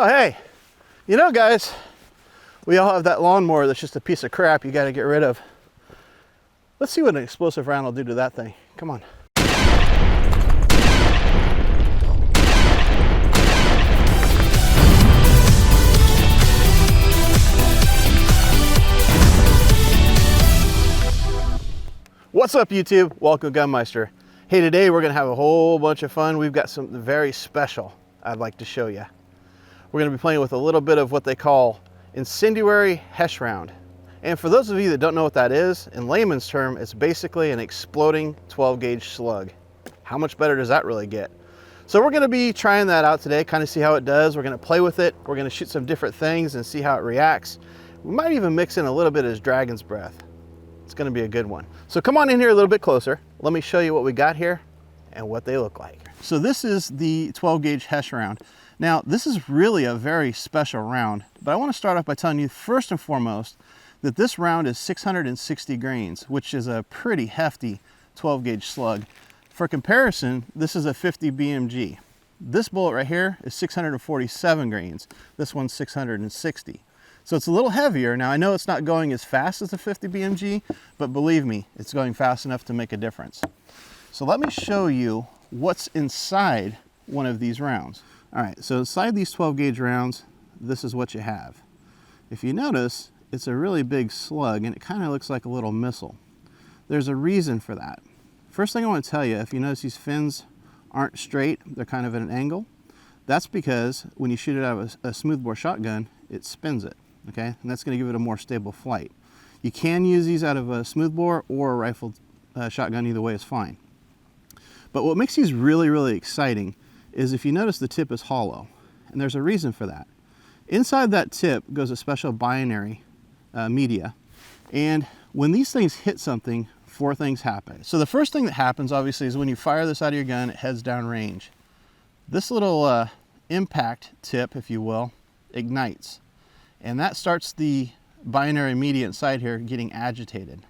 Oh, hey, you know, guys, we all have that lawnmower that's just a piece of crap you got to get rid of. Let's see what an explosive round will do to that thing. Come on. What's up, YouTube? Welcome to Gunmeister. Hey, today we're gonna have a whole bunch of fun. We've got something very special I'd like to show you. We're gonna be playing with a little bit of what they call incendiary Hesh round. And for those of you that don't know what that is, in layman's term, it's basically an exploding 12 gauge slug. How much better does that really get? So we're gonna be trying that out today, kind of see how it does. We're gonna play with it. We're gonna shoot some different things and see how it reacts. We might even mix in a little bit of dragon's breath. It's gonna be a good one. So come on in here a little bit closer. Let me show you what we got here and what they look like. So this is the 12 gauge Hesh round. Now, this is really a very special round, but I want to start off by telling you first and foremost that this round is 660 grains, which is a pretty hefty 12 gauge slug. For comparison, this is a 50 BMG. This bullet right here is 647 grains. This one's 660. So it's a little heavier. Now, I know it's not going as fast as the 50 BMG, but believe me, it's going fast enough to make a difference. So let me show you what's inside one of these rounds. All right, so inside these 12 gauge rounds, this is what you have. If you notice, it's a really big slug and it kind of looks like a little missile. There's a reason for that. First thing I want to tell you, if you notice these fins aren't straight, they're kind of at an angle. That's because when you shoot it out of a smoothbore shotgun, it spins it, okay? And that's going to give it a more stable flight. You can use these out of a smoothbore or a rifled shotgun, either way is fine. But what makes these really, really exciting is if you notice the tip is hollow, and there's a reason for that. Inside that tip goes a special binary media, and when these things hit something, four things happen. So the first thing that happens, obviously, is when you fire this out of your gun, it heads down range. This little impact tip, if you will, ignites, and that starts the binary media inside here getting agitated.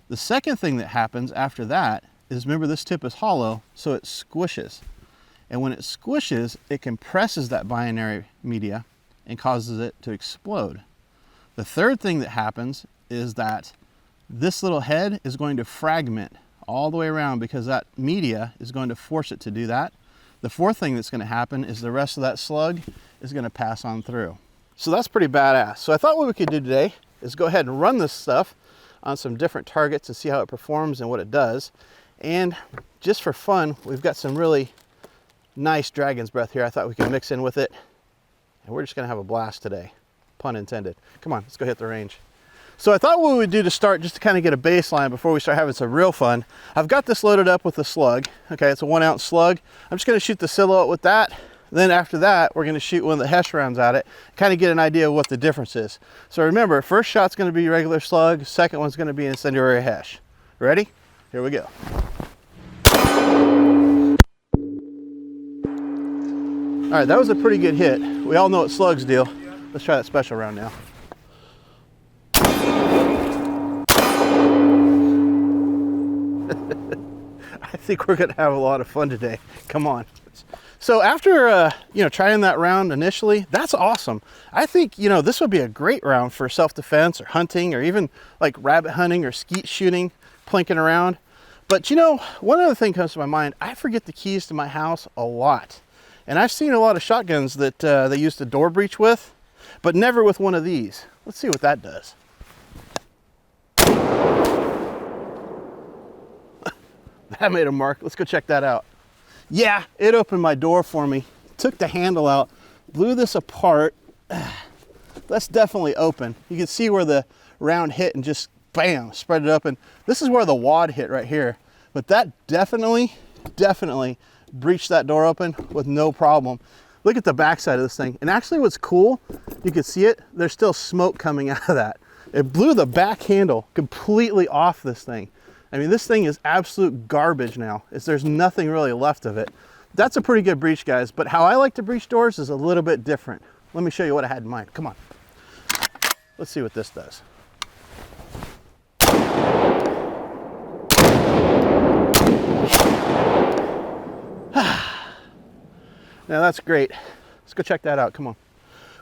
The second thing that happens after that is, remember, this tip is hollow, so it squishes. And when it squishes, it compresses that binary media and causes it to explode. The third thing that happens is that this little head is going to fragment all the way around because that media is going to force it to do that. The fourth thing that's going to happen is the rest of that slug is going to pass on through. So that's pretty badass. So I thought what we could do today is go ahead and run this stuff on some different targets and see how it performs and what it does. And just for fun, we've got some really nice dragon's breath here I thought we could mix in with it. And we're just gonna have a blast today, pun intended. Come on, let's go hit the range. So I thought what we would do to start, just to kind of get a baseline before we start having some real fun, I've got this loaded up with the slug. Okay, it's a 1 ounce slug. I'm just gonna shoot the silhouette with that. Then after that, we're gonna shoot one of the Hesh rounds at it, kind of get an idea of what the difference is. So remember, first shot's gonna be regular slug, second one's gonna be incendiary Hesh. Ready? Here we go. All right, that was a pretty good hit. We all know what slugs do. Let's try that special round now. I think we're gonna have a lot of fun today. Come on. So after trying that round initially, that's awesome. I think this would be a great round for self-defense or hunting or even like rabbit hunting or skeet shooting, plinking around. But one other thing comes to my mind. I forget the keys to my house a lot. And I've seen a lot of shotguns that they use the door breach with, but never with one of these. Let's see what that does. That made a mark. Let's go check that out. Yeah, it opened my door for me. Took the handle out, blew this apart. That's definitely open. You can see where the round hit and just bam, spread it open. This is where the wad hit right here. But that definitely breached that door open with no problem. Look at the backside of this thing. And actually what's cool, you can see it, there's still smoke coming out of that. It blew the back handle completely off this thing. I mean, this thing is absolute garbage now. There's nothing really left of it. That's a pretty good breach, guys, but how I like to breach doors is a little bit different. Let me show you what I had in mind. Come on. Let's see what this does. Now that's great. Let's go check that out. Come on.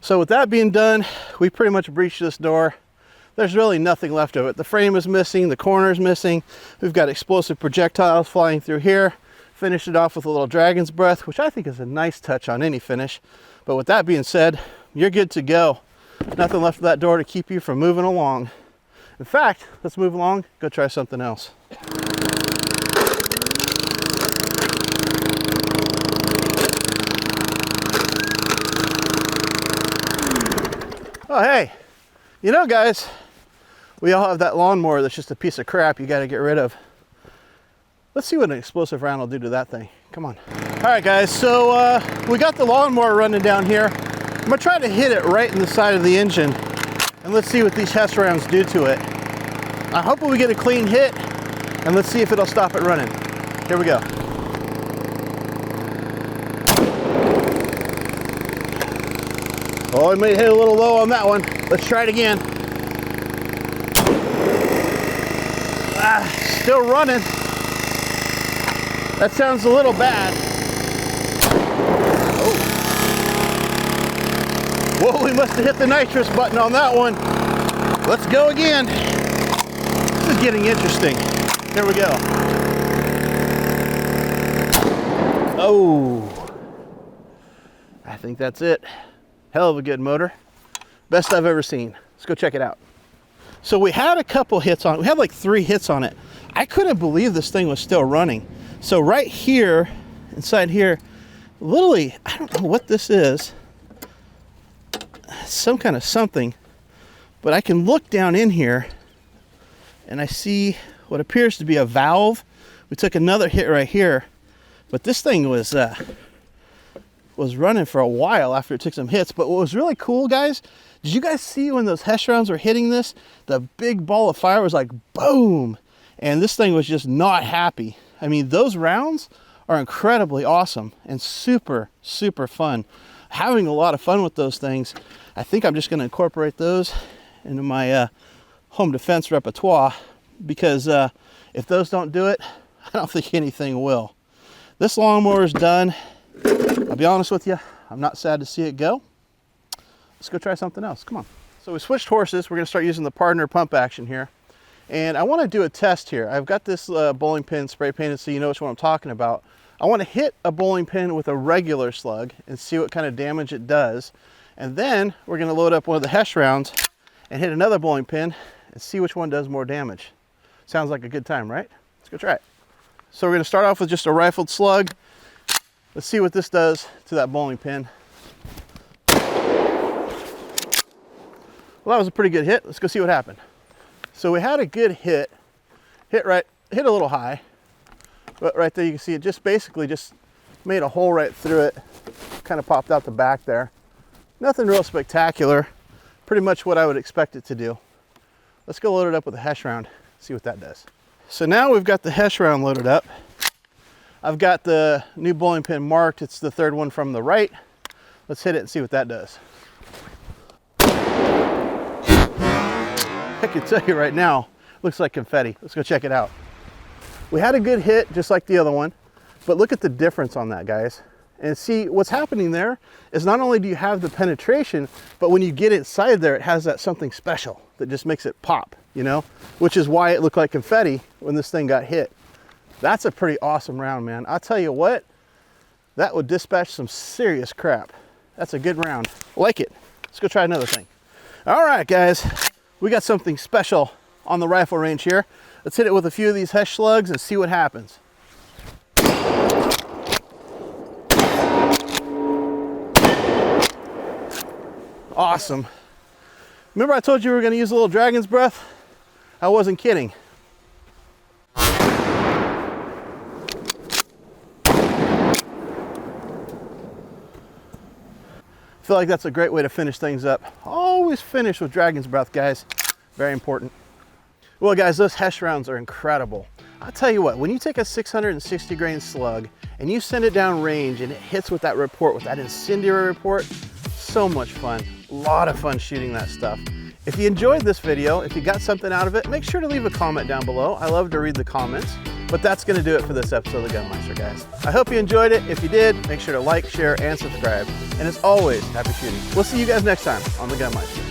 So with that being done, we pretty much breached this door. There's really nothing left of it. The frame is missing, the corner is missing. We've got explosive projectiles flying through here. Finished it off with a little dragon's breath, which I think is a nice touch on any finish. But with that being said, you're good to go. Nothing left of that door to keep you from moving along. In fact, let's move along, go try something else. Oh, hey, you know, guys, we all have that lawnmower that's just a piece of crap you got to get rid of. Let's see what an explosive round will do to that thing. Come on. All right, guys, so we got the lawnmower running down here. I'm gonna try to hit it right in the side of the engine, and let's see what these Hesh rounds do to it. I hope we get a clean hit, and let's see if it'll stop it running. Here we go. Oh, it may hit a little low on that one. Let's try it again. Still running. That sounds a little bad. Oh. Whoa, we must have hit the nitrous button on that one. Let's go again. This is getting interesting. Here we go. Oh. I think that's it. Hell of a good motor. Best I've ever seen. Let's go check it out. So we had a couple hits on it. We had like 3 hits on it. I couldn't believe this thing was still running. So right here, inside here, literally, I don't know what this is. Some kind of something. But I can look down in here and I see what appears to be a valve. We took another hit right here. But this thing was running for a while after it took some hits. But what was really cool, guys, did you guys see when those Hesh rounds were hitting this? The big ball of fire was like boom, and this thing was just not happy. I mean, those rounds are incredibly awesome and super, super fun. Having a lot of fun with those things. I think I'm just going to incorporate those into my home defense repertoire, because if those don't do it, I don't think anything will. This lawnmower is done. I'll be honest with you, I'm not sad to see it go. Let's go try something else. Come on. So we switched horses. We're going to start using the partner pump action here. And I want to do a test here. I've got this bowling pin spray painted so you know which one I'm talking about. I want to hit a bowling pin with a regular slug and see what kind of damage it does. And then we're going to load up one of the Hesh rounds and hit another bowling pin and see which one does more damage. Sounds like a good time, right? Let's go try it. So we're going to start off with just a rifled slug. Let's see what this does to that bowling pin. Well, that was a pretty good hit. Let's go see what happened. So we had a good hit. Hit a little high. But right there you can see it just basically just made a hole right through it. Kind of popped out the back there. Nothing real spectacular. Pretty much what I would expect it to do. Let's go load it up with a Hesh round. See what that does. So now we've got the Hesh round loaded up. I've got the new bowling pin marked. It's the 3rd one from the right. Let's hit it and see what that does. I can tell you right now, looks like confetti. Let's go check it out. We had a good hit, just like the other one, but look at the difference on that, guys. And see, what's happening there is not only do you have the penetration, but when you get inside there, it has that something special that just makes it pop, you know, which is why it looked like confetti when this thing got hit. That's a pretty awesome round, man. I'll tell you what, that would dispatch some serious crap. That's a good round. Like it. Let's go try another thing. All right, guys. We got something special on the rifle range here. Let's hit it with a few of these Hesh slugs and see what happens. Awesome. Remember I told you we were going to use a little dragon's breath? I wasn't kidding. I feel like that's a great way to finish things up. Always finish with dragon's breath, guys. Very important. Well, guys, those Hesh rounds are incredible. I'll tell you what, when you take a 660 grain slug and you send it down range and it hits with that report, with that incendiary report, so much fun. A lot of fun shooting that stuff. If you enjoyed this video, if you got something out of it, make sure to leave a comment down below. I love to read the comments. But that's going to do it for this episode of the Gunmeister, guys. I hope you enjoyed it. If you did, make sure to like, share, and subscribe. And as always, happy shooting. We'll see you guys next time on the Gunmeister.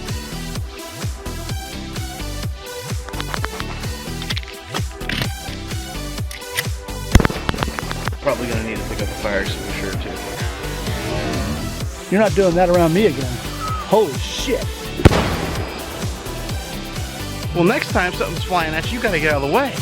Probably going to need to pick up a fire extinguisher too. You're not doing that around me again. Holy shit. Well, next time something's flying at you, you got to get out of the way.